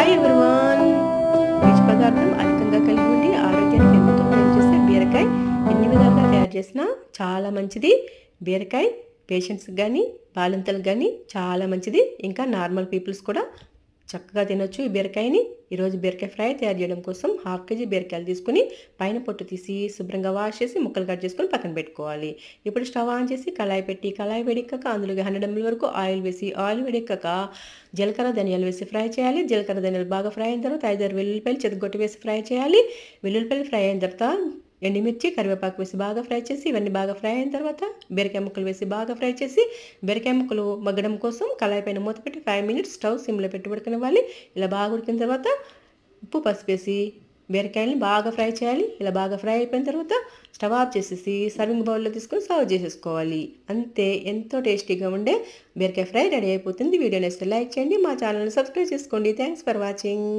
Hi everyone. పీచు పదార్థం అధికంగా కలిగి ఉండి ఆరోగ్యానికి ఎంతో మేలు చేసే బీరకాయ ఎన్ని విధాలుగా తయారు చేసినా చాలా మంచిది. బీరకాయ పేషెంట్స్కి కానీ బాలింతలకు కానీ చాలా మంచిది. ఇంకా నార్మల్ పీపుల్స్ కూడా చక్కగా తినొచ్చు ఈ బీరకాయని. ఈరోజు బీరకాయ ఫ్రై తయారు చేయడం కోసం 1/2 కేజీ బీరకాయలు తీసుకుని పైన పొట్టు తీసి శుభ్రంగా వాష్ చేసి ముక్కలు కట్ చేసుకొని పక్కన పెట్టుకోవాలి. ఇప్పుడు స్టవ్ ఆన్ చేసి కళాయి పెట్టి కళాయి వేడెక్కాక అందులోకి 100 ml వరకు ఆయిల్ వేసి ఆయిల్ వేడెక్కాక జీలకర్ర ధనియాలు వేసి ఫ్రై చేయాలి. జీలకర్ర ధనియాలు బాగా ఫ్రై అయిన తర్వాత 5-6 వెల్లుల్లిపాయలు చెదగొట్టి వేసి ఫ్రై చేయాలి. వెల్లుల్లిపాయలు ఫ్రై అయిన తర్వాత ఎండుమిర్చి కరివేపాకు వేసి బాగా ఫ్రై చేసి ఇవన్నీ బాగా ఫ్రై అయిన తర్వాత బీరకాయ ముక్కలు వేసి బాగా ఫ్రై చేసి బీరకాయ ముక్కలు మగ్గడం కోసం కళాయి పైన మూత పెట్టి 5 minutes స్టవ్ సిమ్లో పెట్టి ఉడకనివ్వాలి. ఇలా బాగా ఉడికిన తర్వాత ఉప్పు పసుపు వేసి బీరకాయలని బాగా ఫ్రై చేయాలి. ఇలా బాగా ఫ్రై అయిపోయిన తర్వాత స్టవ్ ఆఫ్ చేసేసి సర్వింగ్ బౌల్లో తీసుకొని సర్వ్ చేసేసుకోవాలి. అంతే, ఎంతో టేస్టీగా ఉండే బీరకాయ ఫ్రై రెడీ అయిపోతుంది. వీడియో నచ్చితే లైక్ చేయండి, మా ఛానల్ని సబ్స్క్రైబ్ చేసుకోండి. Thanks for watching.